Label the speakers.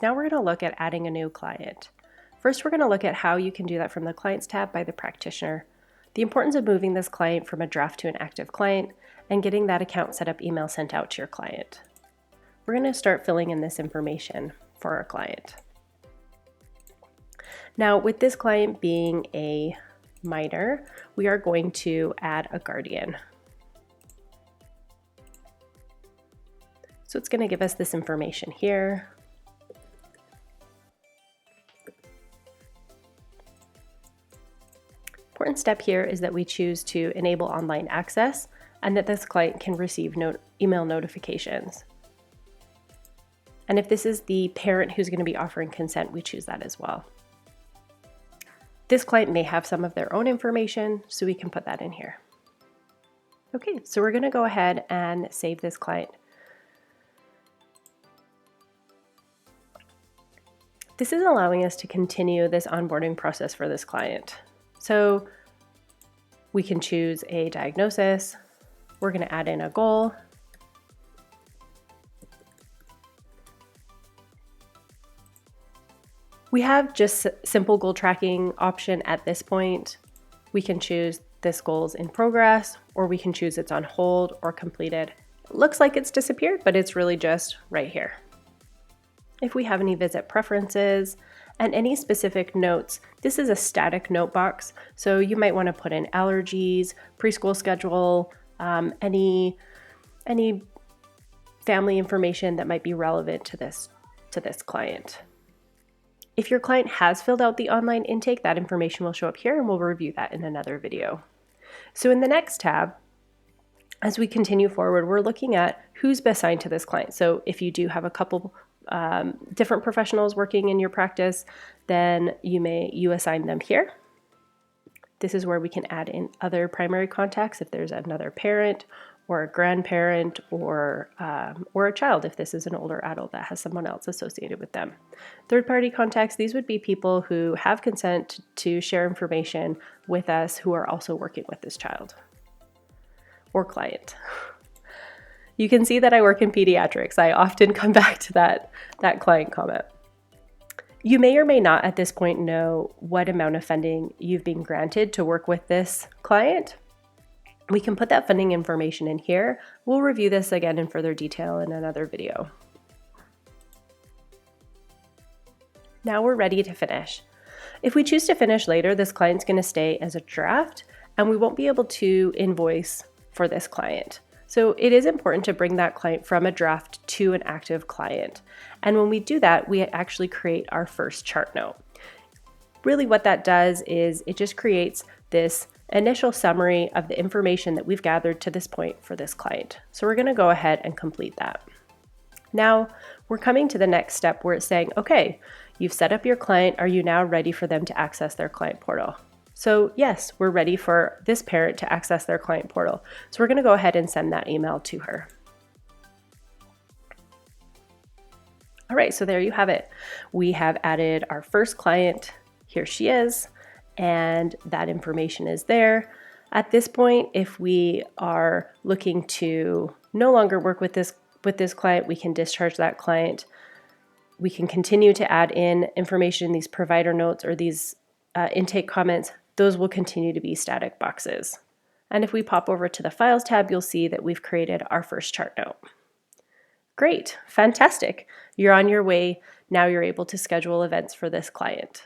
Speaker 1: Now we're going to look at adding a new client. First, we're going to look at how you can do that from the Clients tab by the practitioner, the importance of moving this client from a draft to an active client, and getting that account set up email sent out to your client. We're going to start filling in this information for our client. Now, with this client being a minor, we are going to add a guardian. So it's going to give us this information here. Important step here is that we choose to enable online access and that this client can receive email notifications. And if this is the parent who's going to be offering consent, we choose that as well. This client may have some of their own information, so we can put that in here. Okay, so we're going to go ahead and save this client. This is allowing us to continue this onboarding process for this client. So we can choose a diagnosis. We're going to add in a goal. We have just simple goal tracking option at this point. We can choose this goal's in progress, or we can choose it's on hold or completed. It looks like it's disappeared, but it's really just right here. If we have any visit preferences and any specific notes, this is a static note box. So you might want to put in allergies, preschool schedule, any family information that might be relevant to this client. If your client has filled out the online intake, that information will show up here and we'll review that in another video. So in the next tab, as we continue forward, we're looking at who's assigned to this client. So if you do have a couple different professionals working in your practice, then you assign them here. This is where we can add in other primary contacts if there's another parent or a grandparent or a child if this is an older adult that has someone else associated with them. Third-party contacts, these would be people who have consent to share information with us who are also working with this child or client. You can see that I work in pediatrics. I often come back to that client comment. You may or may not at this point know what amount of funding you've been granted to work with this client. We can put that funding information in here. We'll review this again in further detail in another video. Now we're ready to finish. If we choose to finish later, this client's going to stay as a draft and we won't be able to invoice for this client. So it is important to bring that client from a draft to an active client. And when we do that, we actually create our first chart note. Really what that does is it just creates this initial summary of the information that we've gathered to this point for this client. So we're going to go ahead and complete that. Now we're coming to the next step where it's saying, okay, you've set up your client. Are you now ready for them to access their client portal? So yes, we're ready for this parent to access their client portal. So we're going to go ahead and send that email to her. All right, so there you have it. We have added our first client. Here she is, and that information is there. At this point, if we are looking to no longer work with this client, we can discharge that client. We can continue to add in information, these provider notes or these intake comments. Those will continue to be static boxes. And if we pop over to the Files tab, you'll see that we've created our first chart note. Great, fantastic. You're on your way. Now you're able to schedule events for this client.